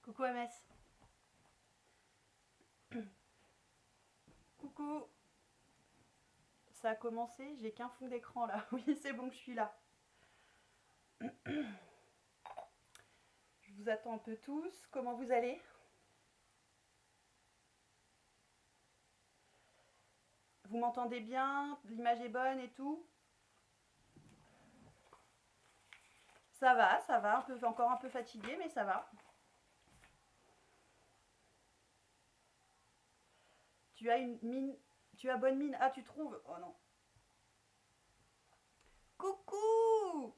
Coucou MS. Coucou. Ça a commencé, j'ai qu'un fond d'écran là. Oui, c'est bon, je suis là. Je vous attends un peu tous. Comment vous allez? Vous m'entendez bien? L'image est bonne et tout? Ça va. Encore un peu fatigué, mais ça va. Tu as une mine. Tu as bonne mine. Ah, tu trouves? Oh non. Coucou!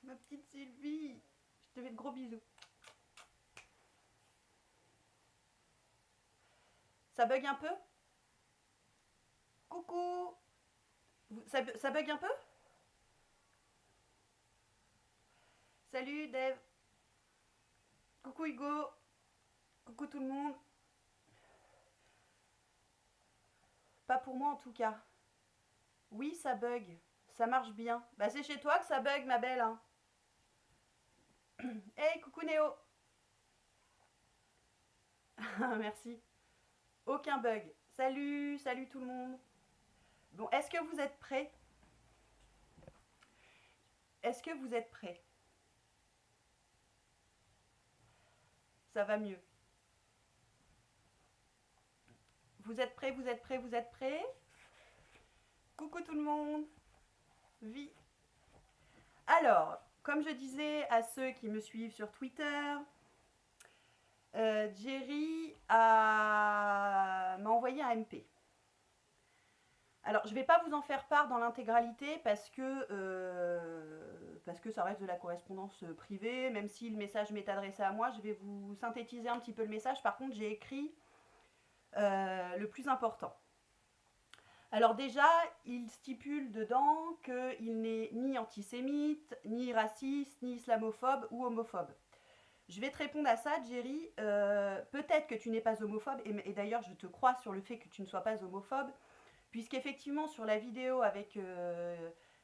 Ma petite Sylvie. Je te fais de gros bisous. Ça bug un peu? Coucou! Ça bug un peu? Salut Dave. Coucou Hugo. Coucou tout le monde. Pas pour moi en tout cas. Oui, ça bug. Ça marche bien. Bah c'est chez toi que ça bug, ma belle. Hein. Hey, coucou Néo. Merci. Aucun bug. Salut, salut tout le monde. Bon, est-ce que vous êtes prêts? Est-ce que vous êtes prêts? Ça va mieux. Vous êtes prêts, vous êtes prêts, vous êtes prêts? Coucou tout le monde. Vie. Alors, comme je disais à ceux qui me suivent sur Twitter, Jerry m'a envoyé un MP. Alors, je ne vais pas vous en faire part dans l'intégralité parce que ça reste de la correspondance privée. Même si le message m'est adressé à moi, je vais vous synthétiser un petit peu le message. Par contre, j'ai écrit le plus important. Alors déjà, il stipule dedans qu'il n'est ni antisémite, ni raciste, ni islamophobe ou homophobe. Je vais te répondre à ça, Jerry. Peut-être que tu n'es pas homophobe, et d'ailleurs, je te crois sur le fait que tu ne sois pas homophobe, puisqu'effectivement, sur la vidéo avec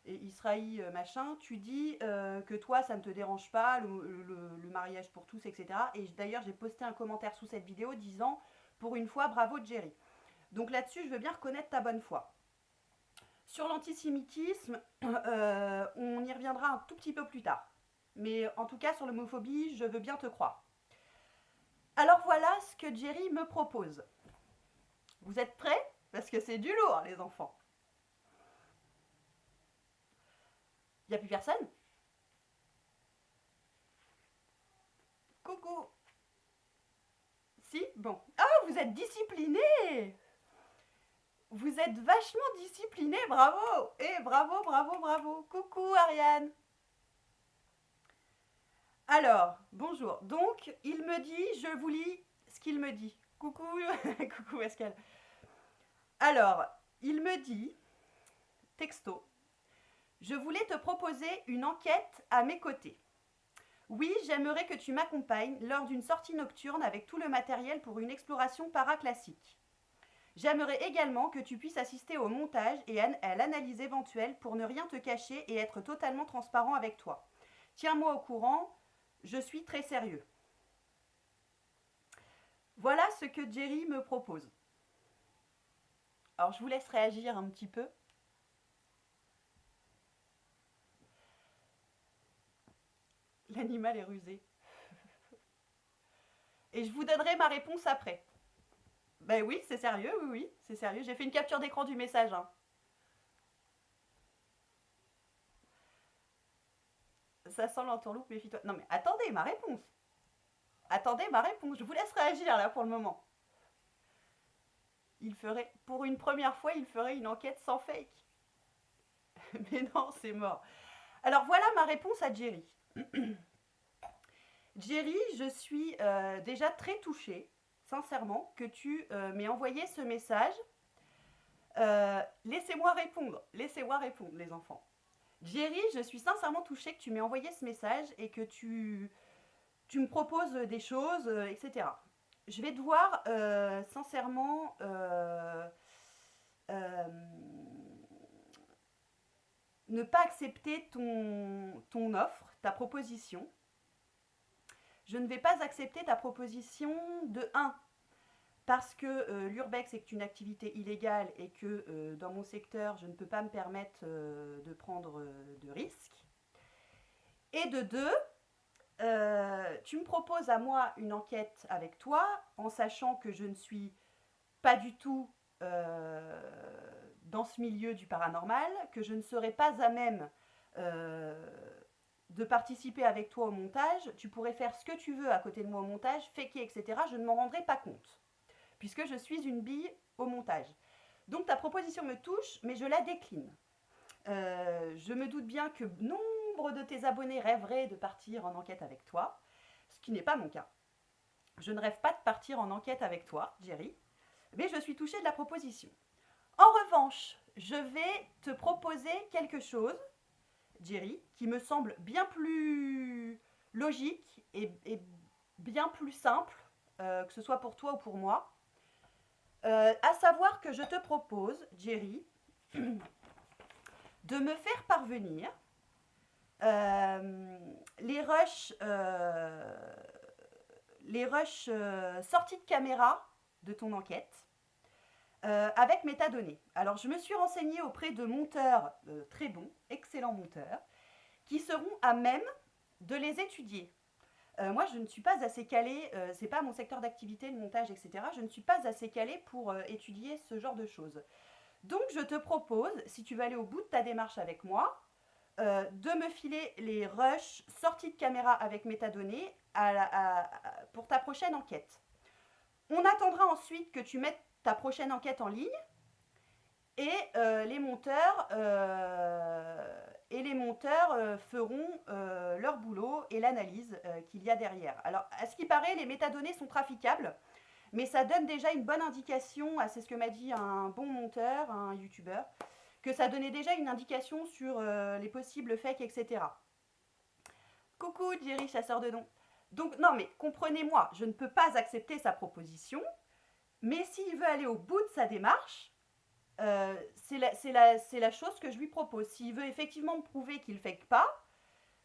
Israël machin, tu dis que toi, ça ne te dérange pas, le mariage pour tous, etc. Et d'ailleurs, j'ai posté un commentaire sous cette vidéo disant, pour une fois, bravo, Jerry. Donc là-dessus, je veux bien reconnaître ta bonne foi. Sur l'antisémitisme, on y reviendra un tout petit peu plus tard. Mais en tout cas, sur l'homophobie, je veux bien te croire. Alors voilà ce que Jerry me propose. Vous êtes prêts? Parce que c'est du lourd, les enfants. Il n'y a plus personne? Coucou. Si? Bon. Ah, vous êtes disciplinés. Vous êtes vachement disciplinés, bravo. Bravo, bravo, bravo. Coucou Ariane. Alors, bonjour. Donc, il me dit, je vous lis ce qu'il me dit. Coucou, coucou Pascal. Alors, il me dit, texto, je voulais te proposer une enquête à mes côtés. Oui, j'aimerais que tu m'accompagnes lors d'une sortie nocturne avec tout le matériel pour une exploration paraclassique. J'aimerais également que tu puisses assister au montage et à l'analyse éventuelle pour ne rien te cacher et être totalement transparent avec toi. Tiens-moi au courant, je suis très sérieux. Voilà ce que Jerry me propose. Alors je vous laisse réagir un petit peu. L'animal est rusé. Et je vous donnerai ma réponse après. Ben oui, c'est sérieux, oui, c'est sérieux. J'ai fait une capture d'écran du message. Hein. Ça sent l'entourloupe, méfie-toi. Non mais attendez ma réponse. Attendez ma réponse. Je vous laisse réagir là pour le moment. Il ferait, pour une première fois, il ferait une enquête sans fake. Mais non, c'est mort. Alors voilà ma réponse à Jerry. Jerry, je suis déjà très touchée, sincèrement, que tu m'aies envoyé ce message. Laissez-moi répondre, les enfants. Jerry, je suis sincèrement touchée que tu m'aies envoyé ce message et que tu me proposes des choses, etc. Je vais devoir sincèrement ne pas accepter ton offre, ta proposition. je ne vais pas accepter ta proposition de 1. Parce que l'urbex est une activité illégale et que dans mon secteur, je ne peux pas me permettre de prendre de risques. Et de 2, tu me proposes à moi une enquête avec toi, en sachant que je ne suis pas du tout dans ce milieu du paranormal, que je ne serai pas à même de participer avec toi au montage. Tu pourrais faire ce que tu veux à côté de moi au montage, faker, etc. Je ne m'en rendrai pas compte, puisque je suis une bille au montage. Donc ta proposition me touche, mais je la décline. Je me doute bien que nombre de tes abonnés rêveraient de partir en enquête avec toi, ce qui n'est pas mon cas. Je ne rêve pas de partir en enquête avec toi, Jerry, mais je suis touchée de la proposition. En revanche, je vais te proposer quelque chose, Jerry, qui me semble bien plus logique et bien plus simple, que ce soit pour toi ou pour moi. À savoir que je te propose, Jerry, de me faire parvenir les rushs sorties de caméra de ton enquête avec métadonnées. Alors, je me suis renseignée auprès de monteurs très bons, excellents monteurs, qui seront à même de les étudier. Moi, je ne suis pas assez calée, c'est pas mon secteur d'activité, le montage, etc. Je ne suis pas assez calée pour étudier ce genre de choses. Donc, je te propose, si tu veux aller au bout de ta démarche avec moi, de me filer les rushs sorties de caméra avec métadonnées pour ta prochaine enquête. On attendra ensuite que tu mettes ta prochaine enquête en ligne et les monteurs feront leur boulot et l'analyse qu'il y a derrière. Alors, à ce qui paraît, les métadonnées sont traficables, mais ça donne déjà une bonne indication, c'est ce que m'a dit un bon monteur, un youtubeur, que ça donnait déjà une indication sur les possibles fakes, etc. Coucou Jerry, chasseur de dons. Donc non mais comprenez-moi, je ne peux pas accepter sa proposition, mais s'il veut aller au bout de sa démarche, c'est la chose que je lui propose. S'il veut effectivement me prouver qu'il ne fake pas,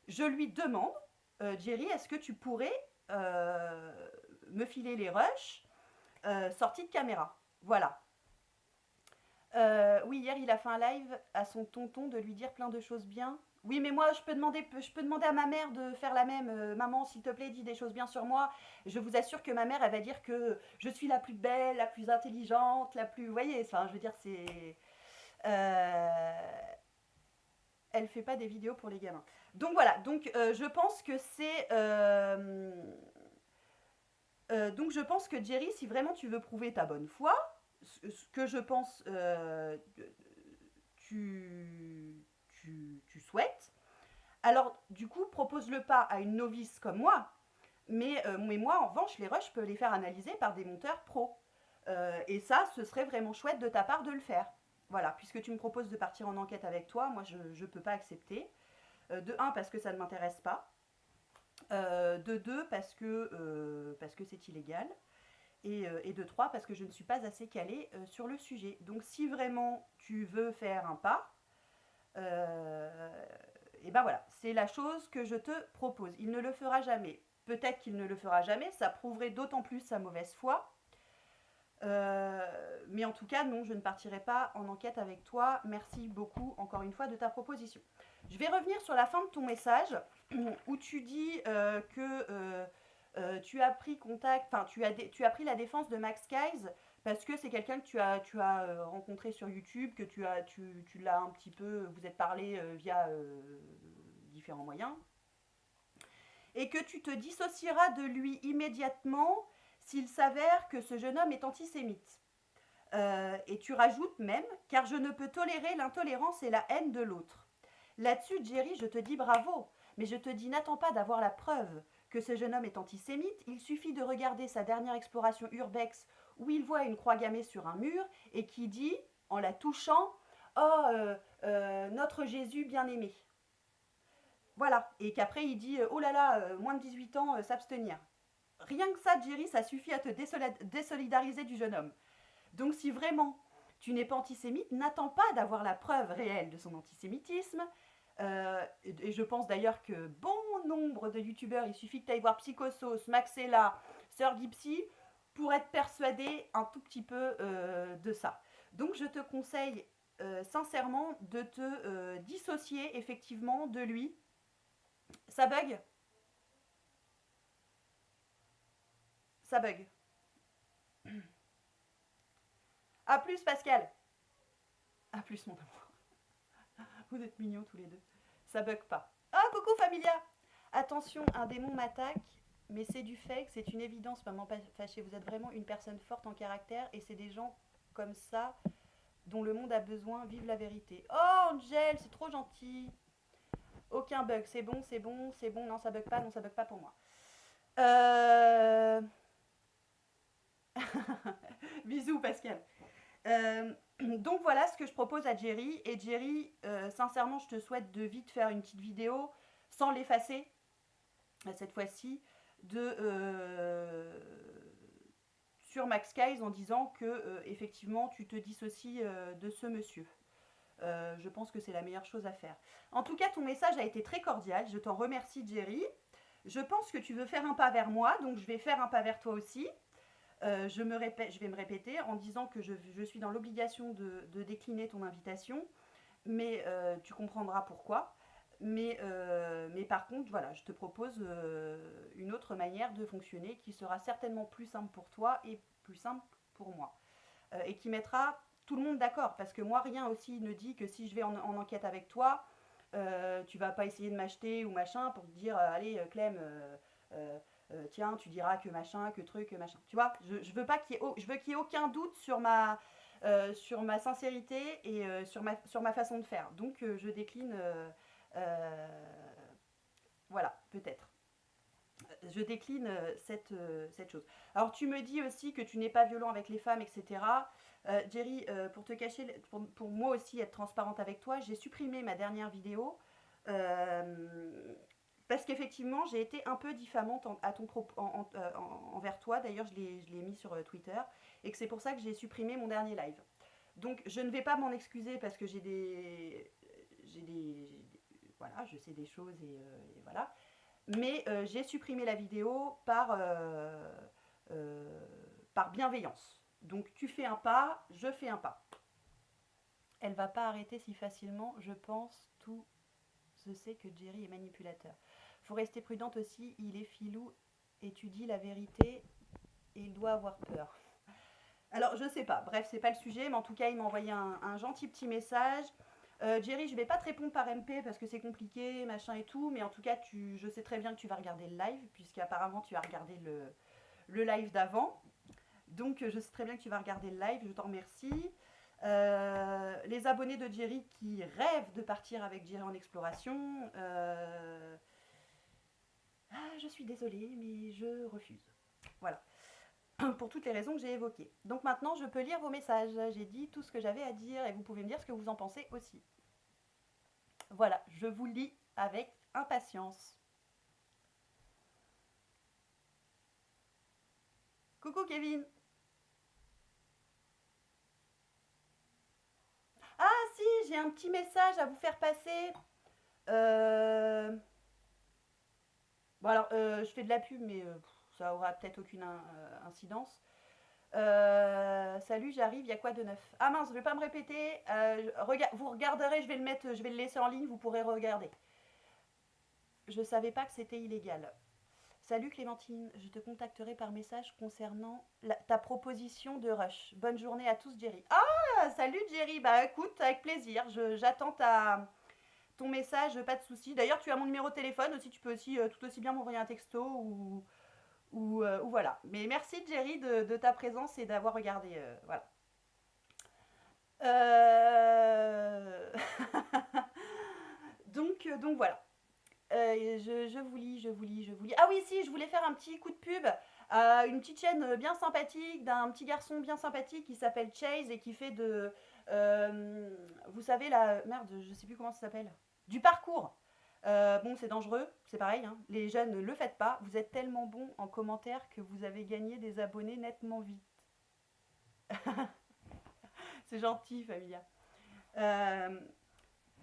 je lui demande, Jerry, est-ce que tu pourrais me filer les rushs sortis de caméra? Voilà. Oui, hier il a fait un live à son tonton de lui dire plein de choses bien. Oui, mais moi je peux demander à ma mère de faire la même. Maman, s'il te plaît, dis des choses bien sur moi. Je vous assure que ma mère, elle va dire que je suis la plus belle, la plus intelligente, la plus. Vous voyez, enfin, je veux dire, c'est. Elle fait pas des vidéos pour les gamins. Donc voilà, donc je pense que c'est. Donc je pense que Jerry, si vraiment tu veux prouver ta bonne foi, ce que je pense tu souhaites, alors du coup propose-le pas à une novice comme moi, mais moi en revanche les rushs je peux les faire analyser par des monteurs pros. Et ça ce serait vraiment chouette de ta part de le faire. Voilà, puisque tu me proposes de partir en enquête avec toi, moi je ne peux pas accepter. De 1 parce que ça ne m'intéresse pas. De 2 parce que c'est illégal. Et de 3 parce que je ne suis pas assez calée sur le sujet. Donc si vraiment tu veux faire un pas, et ben voilà, c'est la chose que je te propose. Il ne le fera jamais. Peut-être qu'il ne le fera jamais, ça prouverait d'autant plus sa mauvaise foi. Mais en tout cas, non, je ne partirai pas en enquête avec toi. Merci beaucoup, encore une fois, de ta proposition. Je vais revenir sur la fin de ton message, où tu dis que tu as pris contact, enfin, tu as pris la défense de Max Keyes parce que c'est quelqu'un que tu as rencontré sur YouTube, que tu l'as un petit peu, vous êtes parlé via différents moyens, et que tu te dissocieras de lui immédiatement s'il s'avère que ce jeune homme est antisémite. Et tu rajoutes même, car je ne peux tolérer l'intolérance et la haine de l'autre. Là-dessus, Jerry, je te dis bravo, mais je te dis n'attends pas d'avoir la preuve que ce jeune homme est antisémite, il suffit de regarder sa dernière exploration urbex où il voit une croix gammée sur un mur et qui dit, en la touchant, « Oh, notre Jésus bien-aimé ». Voilà, et qu'après il dit « Oh là là, moins de 18 ans, s'abstenir ». Rien que ça, Jerry, ça suffit à te désolidariser du jeune homme. Donc si vraiment tu n'es pas antisémite, n'attends pas d'avoir la preuve réelle de son antisémitisme. Et je pense d'ailleurs que bon nombre de youtubeurs, il suffit que tu ailles voir Psychosauce, Maxella, Sœur Gypsy, pour être persuadé un tout petit peu de ça. Donc je te conseille sincèrement de te dissocier effectivement de lui. Ça bug? Ça bug. A plus Pascal. A plus mon amour. Vous êtes mignons tous les deux. Ça bug pas. Ah, coucou Familia. Attention, un démon m'attaque, mais c'est du fake, c'est une évidence, maman fâchée. Vous êtes vraiment une personne forte en caractère et c'est des gens comme ça dont le monde a besoin. Vive la vérité. Oh, Angel, c'est trop gentil. Aucun bug, c'est bon, c'est bon, c'est bon. Non, ça bug pas, non, ça bug pas pour moi. Bisous Pascal. Donc voilà ce que je propose à Jerry. Et Jerry, sincèrement, je te souhaite de vite faire une petite vidéo sans l'effacer, cette fois-ci, sur Max Guys en disant que effectivement tu te dissocies de ce monsieur. Je pense que c'est la meilleure chose à faire. En tout cas, ton message a été très cordial. Je t'en remercie, Jerry. Je pense que tu veux faire un pas vers moi, donc je vais faire un pas vers toi aussi. Je vais me répéter en disant que je suis dans l'obligation de décliner ton invitation, mais tu comprendras pourquoi. Mais par contre, voilà, je te propose une autre manière de fonctionner qui sera certainement plus simple pour toi et plus simple pour moi. Et qui mettra tout le monde d'accord. Parce que moi, rien aussi ne dit que si je vais en enquête avec toi, tu vas pas essayer de m'acheter ou machin pour te dire allez Clem, tiens, tu diras que machin, que truc, que machin. Tu vois, je veux pas je veux qu'il y ait aucun doute sur ma sincérité et sur ma façon de faire. Donc je décline. Voilà, peut-être. Je décline cette chose. Alors tu me dis aussi que tu n'es pas violent avec les femmes, etc. Jerry, pour te cacher, pour moi aussi être transparente avec toi, j'ai supprimé ma dernière vidéo parce qu'effectivement j'ai été un peu diffamante envers toi. D'ailleurs je l'ai mis sur Twitter et que c'est pour ça que j'ai supprimé mon dernier live. Donc je ne vais pas m'en excuser parce que voilà, je sais des choses et voilà. Mais j'ai supprimé la vidéo par bienveillance. Donc tu fais un pas, je fais un pas. Elle va pas arrêter si facilement, je pense. Tout se sait que Jerry est manipulateur. Faut rester prudente aussi, il est filou et tu dis la vérité et il doit avoir peur. Alors je sais pas, bref c'est pas le sujet, mais en tout cas il m'a envoyé un gentil petit message. Jerry, je vais pas te répondre par MP parce que c'est compliqué, machin et tout, mais en tout cas, je sais très bien que tu vas regarder le live, puisqu'apparemment tu as regardé le live d'avant. Donc, je sais très bien que tu vas regarder le live, je t'en remercie. Les abonnés de Jerry qui rêvent de partir avec Jerry en exploration, je suis désolée, mais je refuse. Voilà. Pour toutes les raisons que j'ai évoquées. Donc maintenant, je peux lire vos messages. J'ai dit tout ce que j'avais à dire et vous pouvez me dire ce que vous en pensez aussi. Voilà, je vous lis avec impatience. Coucou Kevin. Ah si, j'ai un petit message à vous faire passer. Bon alors, je fais de la pub, mais ça aura peut-être aucune incidence. Salut, j'arrive, il y a quoi de neuf? Ah mince, je vais pas me répéter. Vous regarderez, je vais le laisser en ligne, vous pourrez regarder. Je savais pas que c'était illégal. Salut Clémentine, je te contacterai par message concernant ta proposition de rush. Bonne journée à tous, Jerry. Ah, salut Jerry, bah écoute, avec plaisir, j'attends ton message, pas de souci. D'ailleurs, tu as mon numéro de téléphone aussi, tu peux aussi tout aussi bien m'envoyer un texto ou voilà. Mais merci Jerry de ta présence et d'avoir regardé, voilà. Donc voilà. Je vous lis. Ah oui, si, je voulais faire un petit coup de pub à une petite chaîne bien sympathique d'un petit garçon bien sympathique qui s'appelle Chase et qui fait vous savez, merde, je sais plus comment ça s'appelle. Du parcours. Bon, c'est dangereux, c'est pareil, hein. Les jeunes, ne le faites pas. Vous êtes tellement bons en commentaire que vous avez gagné des abonnés nettement vite. C'est gentil, Familia.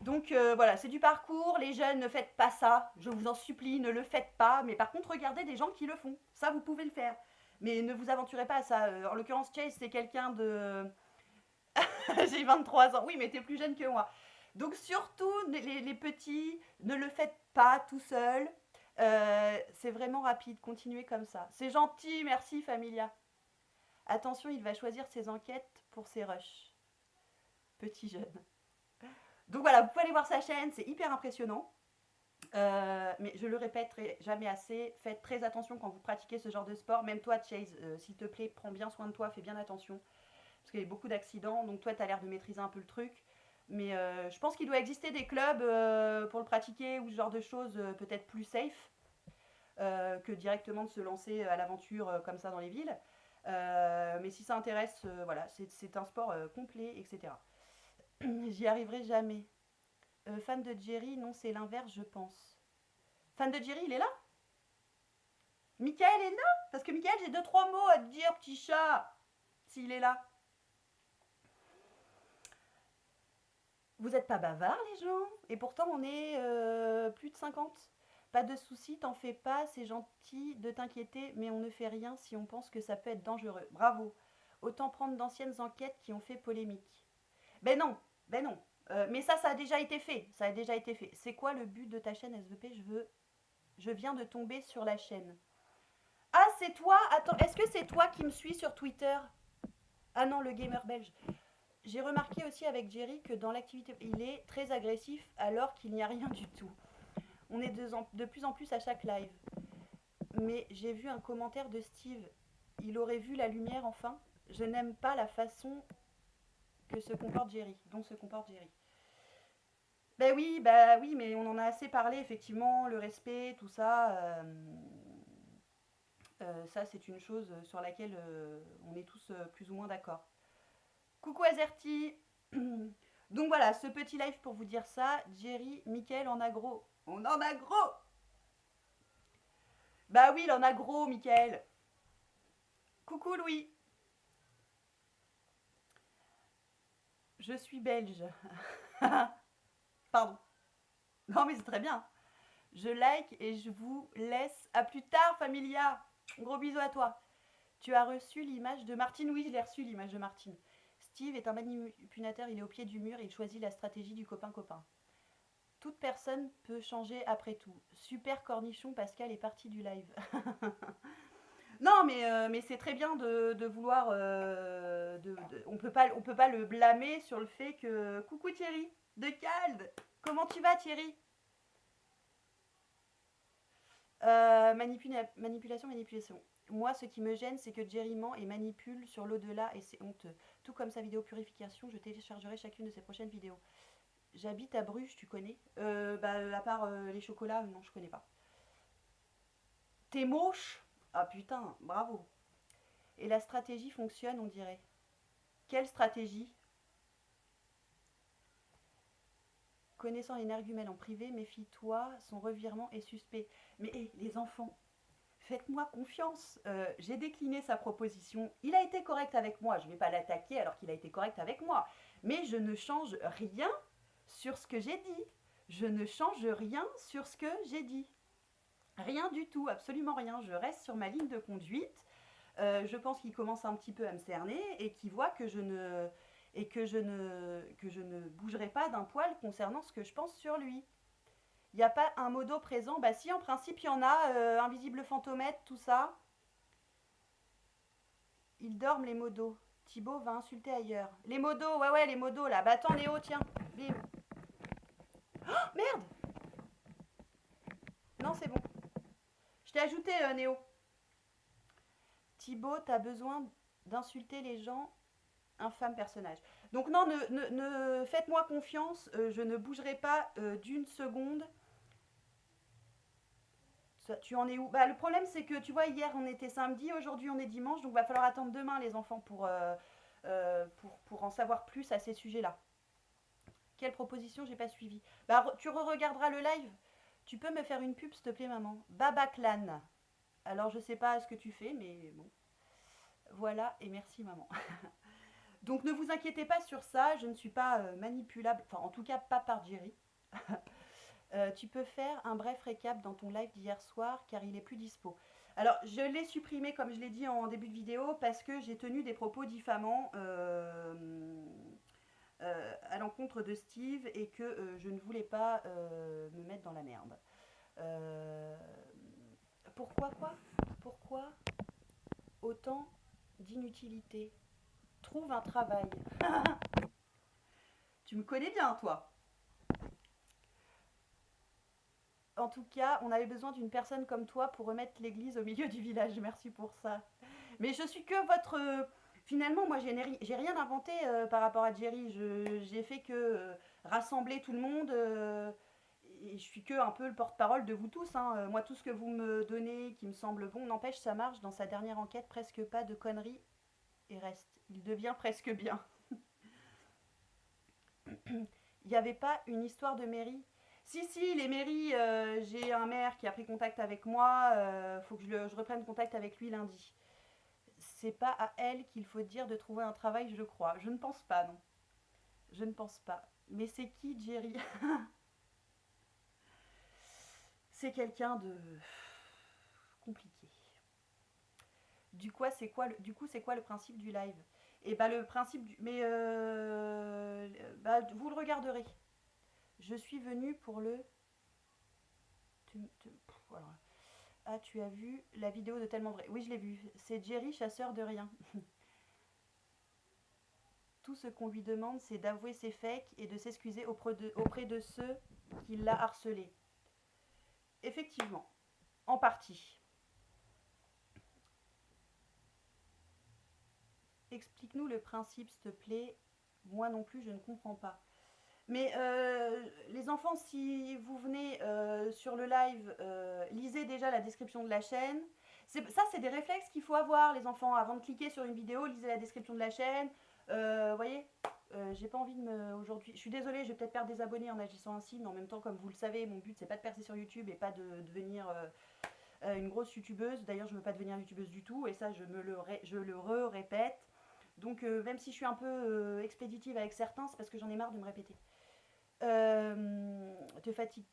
Donc voilà, c'est du parcours. Les jeunes, ne faites pas ça. Je vous en supplie, ne le faites pas. Mais par contre, regardez des gens qui le font. Ça, vous pouvez le faire. Mais ne vous aventurez pas à ça. En l'occurrence, Chase, c'est quelqu'un de... J'ai 23 ans. Oui, mais t'es plus jeune que moi. Donc surtout, les petits, ne le faites pas tout seul. C'est vraiment rapide. Continuez comme ça. C'est gentil, merci Familia. Attention, il va choisir ses enquêtes pour ses rushs. Petit jeune. Donc voilà, vous pouvez aller voir sa chaîne, c'est hyper impressionnant. Mais je le répéterai jamais assez, faites très attention quand vous pratiquez ce genre de sport. Même toi, Chase, s'il te plaît, prends bien soin de toi, fais bien attention. Parce qu'il y a eu beaucoup d'accidents, donc toi, tu as l'air de maîtriser un peu le truc. Mais je pense qu'il doit exister des clubs pour le pratiquer ou ce genre de choses peut-être plus safe que directement de se lancer à l'aventure comme ça dans les villes. Mais si ça intéresse, voilà, c'est un sport complet, etc. J'y arriverai jamais. Fan de Jerry, non, c'est l'inverse, je pense. Fan de Jerry, il est là? Michael est là? Parce que Michael, j'ai deux trois mots à te dire, petit chat, s'il est là. Vous n'êtes pas bavards, les gens? Et pourtant, on est plus de 50. Pas de soucis, t'en fais pas, c'est gentil de t'inquiéter, mais on ne fait rien si on pense que ça peut être dangereux. Bravo. Autant prendre d'anciennes enquêtes qui ont fait polémique. Ben non, ben non. Mais ça a déjà été fait. Ça a déjà été fait. C'est quoi le but de ta chaîne SVP? Je viens de tomber sur la chaîne. Ah, c'est toi? Attends, est-ce que c'est toi qui me suis sur Twitter? Ah non, le gamer belge. J'ai remarqué aussi avec Jerry que dans l'activité, il est très agressif alors qu'il n'y a rien du tout. On est de plus en plus à chaque live. Mais j'ai vu un commentaire de Steve. Il aurait vu la lumière enfin. Je n'aime pas la façon que se comporte Jerry, dont se comporte Jerry. Bah oui, mais on en a assez parlé, effectivement, le respect, tout ça. Ça, c'est une chose sur laquelle on est tous plus ou moins d'accord. Coucou Azerty. Donc voilà, ce petit live pour vous dire ça. Jerry, Mickaël en a gros. On en a gros. Bah oui, il en a gros, Mickaël. Coucou Louis. Je suis belge. Pardon. Non mais c'est très bien. Je like et je vous laisse. À plus tard, Familia. Gros bisous à toi. Tu as reçu l'image de Martine? Oui, je l'ai reçu l'image de Martine. Steve est un manipulateur, il est au pied du mur et il choisit la stratégie du copain-copain. Toute personne peut changer après tout. Super cornichon, Pascal est parti du live. Non, mais c'est très bien de vouloir. On peut pas le blâmer sur le fait que. Coucou Thierry, de Calde. Comment tu vas Thierry? Manipulation. Moi, ce qui me gêne, c'est que Jerry ment et manipule sur l'au-delà et c'est honteux. Tout comme sa vidéo purification, je téléchargerai chacune de ses prochaines vidéos. J'habite à Bruges, tu connais? À part les chocolats, non, je connais pas. T'es moche? Ah putain, bravo. Et la stratégie fonctionne, on dirait. Quelle stratégie? Connaissant l'énergumène en privé, méfie-toi, son revirement est suspect. Mais hé, les enfants, faites-moi confiance. J'ai décliné sa proposition. Il a été correct avec moi. Je ne vais pas l'attaquer alors qu'il a été correct avec moi. Mais je ne change rien sur ce que j'ai dit. Je ne change rien sur ce que j'ai dit. Rien du tout, absolument rien. Je reste sur ma ligne de conduite. Je pense qu'il commence un petit peu à me cerner et qu'il voit que je ne bougerai pas d'un poil concernant ce que je pense sur lui. Il n'y a pas un modo présent? Bah si, en principe, il y en a. Invisible fantomètre, tout ça. Ils dorment, les modos. Thibaut va insulter ailleurs. Les modos, ouais, les modos, là. Bah attends, Néo, tiens. Bim. Oh, merde! Non, c'est bon. Je t'ai ajouté, Néo. Thibaut, t'as besoin d'insulter les gens. Infâme personnage. Donc non, ne faites-moi confiance. Je ne bougerai pas d'une seconde. Tu en es où? Bah, le problème, c'est que tu vois, hier on était samedi, aujourd'hui on est dimanche, donc il va falloir attendre demain, les enfants, pour en savoir plus à ces sujets-là. Quelle proposition j'ai pas suivie? Bah, tu re-regarderas le live. Tu peux me faire une pub, s'il te plaît, maman? Baba Clan. Alors, je sais pas ce que tu fais, mais bon. Voilà, et merci, maman. Donc ne vous inquiétez pas sur ça, je ne suis pas manipulable, enfin en tout cas pas par Jerry. Tu peux faire un bref récap dans ton live d'hier soir car il est plus dispo. Alors je l'ai supprimé comme je l'ai dit en début de vidéo parce que j'ai tenu des propos diffamants à l'encontre de Steve et que je ne voulais pas me mettre dans la merde. Euh, Pourquoi quoi? Pourquoi autant d'inutilité? Trouve un travail. Tu me connais bien, toi. En tout cas, on avait besoin d'une personne comme toi pour remettre l'église au milieu du village. Merci pour ça. Mais je suis que votre... finalement, moi, j'ai rien inventé par rapport à Jerry. J'ai fait que rassembler tout le monde. Et je suis que un peu le porte-parole de vous tous. Hein. Moi, tout ce que vous me donnez qui me semble bon, n'empêche, ça marche. Dans sa dernière enquête, presque pas de conneries et reste. Il devient presque bien. Il n'y avait pas une histoire de mairie? Si, si, les mairies, j'ai un maire qui a pris contact avec moi, faut que je reprenne contact avec lui lundi. C'est pas à elle qu'il faut dire de trouver un travail, je crois. Je ne pense pas, non. Je ne pense pas. Mais c'est qui, Jerry? C'est quelqu'un de compliqué. Du coup, c'est quoi le principe du live? Et bah le principe du... Mais bah, vous le regarderez. Je suis venue pour le... Voilà. Ah, tu as vu la vidéo de Tellement Vrai? Oui, je l'ai vue. C'est Jerry, chasseur de rien. Tout ce qu'on lui demande, c'est d'avouer ses fakes et de s'excuser auprès de ceux qui l'a harcelé. Effectivement, en partie. Explique-nous le principe, s'il te plaît. Moi non plus, je ne comprends pas. Mais les enfants, si vous venez sur le live, lisez déjà la description de la chaîne. Ça, c'est des réflexes qu'il faut avoir, les enfants. Avant de cliquer sur une vidéo, lisez la description de la chaîne. Vous voyez, j'ai pas envie de me... Aujourd'hui, je suis désolée, je vais peut-être perdre des abonnés en agissant ainsi, mais en même temps, comme vous le savez, mon but, c'est pas de percer sur YouTube et pas de devenir une grosse youtubeuse. D'ailleurs, je veux pas devenir youtubeuse du tout, et ça, je le répète. Donc, même si je suis un peu expéditive avec certains, c'est parce que j'en ai marre de me répéter. Te fatigue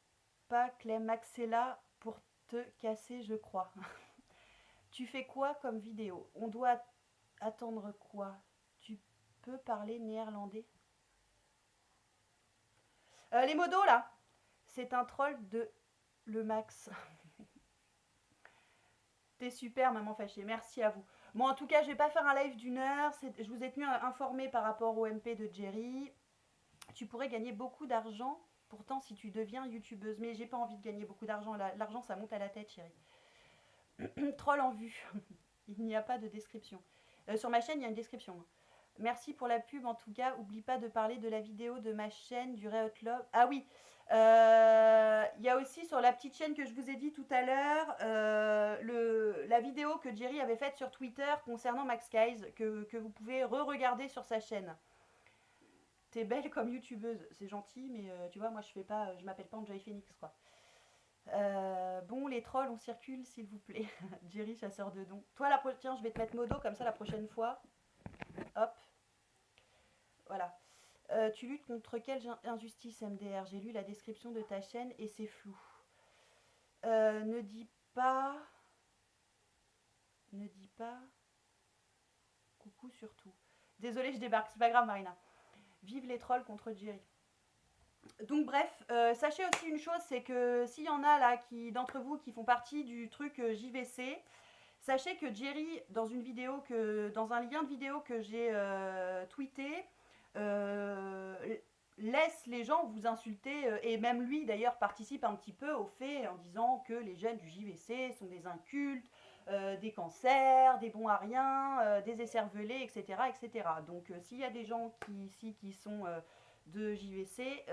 pas, Clem. Max est là pour te casser, je crois. Tu fais quoi comme vidéo? On doit attendre quoi? Tu peux parler néerlandais? Les modos là, c'est un troll de le Max. T'es super, maman fâchée. Merci à vous. Bon, en tout cas, je vais pas faire un live d'une heure. Je vous ai tenu informé par rapport au MP de Jerry. Tu pourrais gagner beaucoup d'argent pourtant si tu deviens youtubeuse. Mais j'ai pas envie de gagner beaucoup d'argent. L'argent, ça monte à la tête, chérie. Troll en vue. Il n'y a pas de description. Sur ma chaîne, il y a une description. Merci pour la pub en tout cas. Oublie pas de parler de la vidéo de ma chaîne du Ray Hot Love. Ah oui, il y a aussi sur la petite chaîne que je vous ai dit tout à l'heure, la vidéo que Jerry avait faite sur Twitter concernant Max Guys, que vous pouvez re-regarder sur sa chaîne. T'es belle comme youtubeuse, c'est gentil, mais tu vois, moi je m'appelle pas Enjoy Phoenix quoi. Bon, les trolls, on circule s'il vous plaît. Jerry, chasseur de dons. Toi, tiens, je vais te mettre modo comme ça la prochaine fois. Hop. Voilà. Tu luttes contre quelle injustice, MDR? J'ai lu la description de ta chaîne et c'est flou. Ne dis pas... Ne dis pas... Coucou surtout. Désolée, je débarque. C'est pas grave, Marina. Vive les trolls contre Jerry. Donc bref, sachez aussi une chose, c'est que s'il y en a là d'entre vous qui font partie du truc JVC, sachez que Jerry, dans un lien de vidéo que j'ai tweeté, laisse les gens vous insulter, et même lui d'ailleurs participe un petit peu au fait en disant que les jeunes du JVC sont des incultes, des cancers, des bons à rien, des écervelés, etc. etc. Donc s'il y a des gens qui sont de JVC,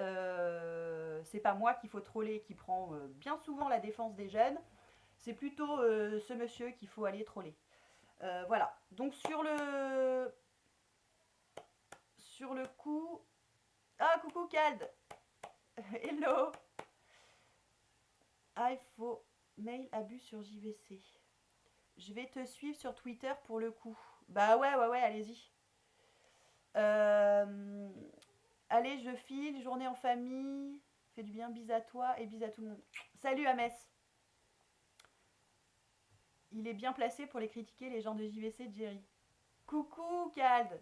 c'est pas moi qu'il faut troller, qui prend bien souvent la défense des jeunes, c'est plutôt ce monsieur qu'il faut aller troller. Voilà, donc sur le coup... Ah, coucou Cald. Hello. Ah, il faut mail abus sur JVC. Je vais te suivre sur Twitter pour le coup. Bah ouais, allez-y. Allez, je file, journée en famille. Fais du bien, bis à toi et bis à tout le monde. Salut Amès. Il est bien placé pour les critiquer, les gens de JVC de Jerry. Coucou Cald.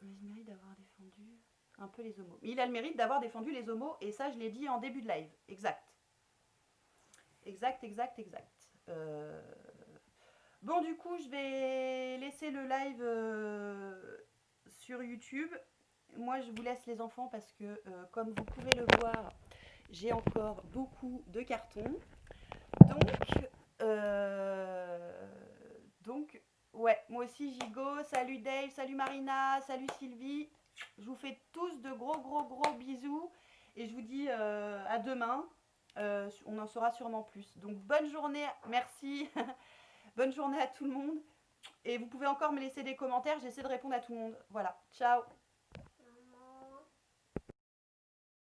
Il a le mérite d'avoir défendu un peu les homos. Mais il a le mérite d'avoir défendu les homos, et ça je l'ai dit en début de live. Exact. Exact, exact, exact. Bon, du coup, je vais laisser le live sur YouTube. Moi, je vous laisse les enfants parce que, comme vous pouvez le voir, j'ai encore beaucoup de cartons. Donc, ouais, moi aussi j'y go. Salut Dave, salut Marina, salut Sylvie. Je vous fais tous de gros, gros, gros bisous. Et je vous dis à demain. On en saura sûrement plus. Donc, bonne journée, merci. Bonne journée à tout le monde. Et vous pouvez encore me laisser des commentaires. J'essaie de répondre à tout le monde. Voilà, ciao.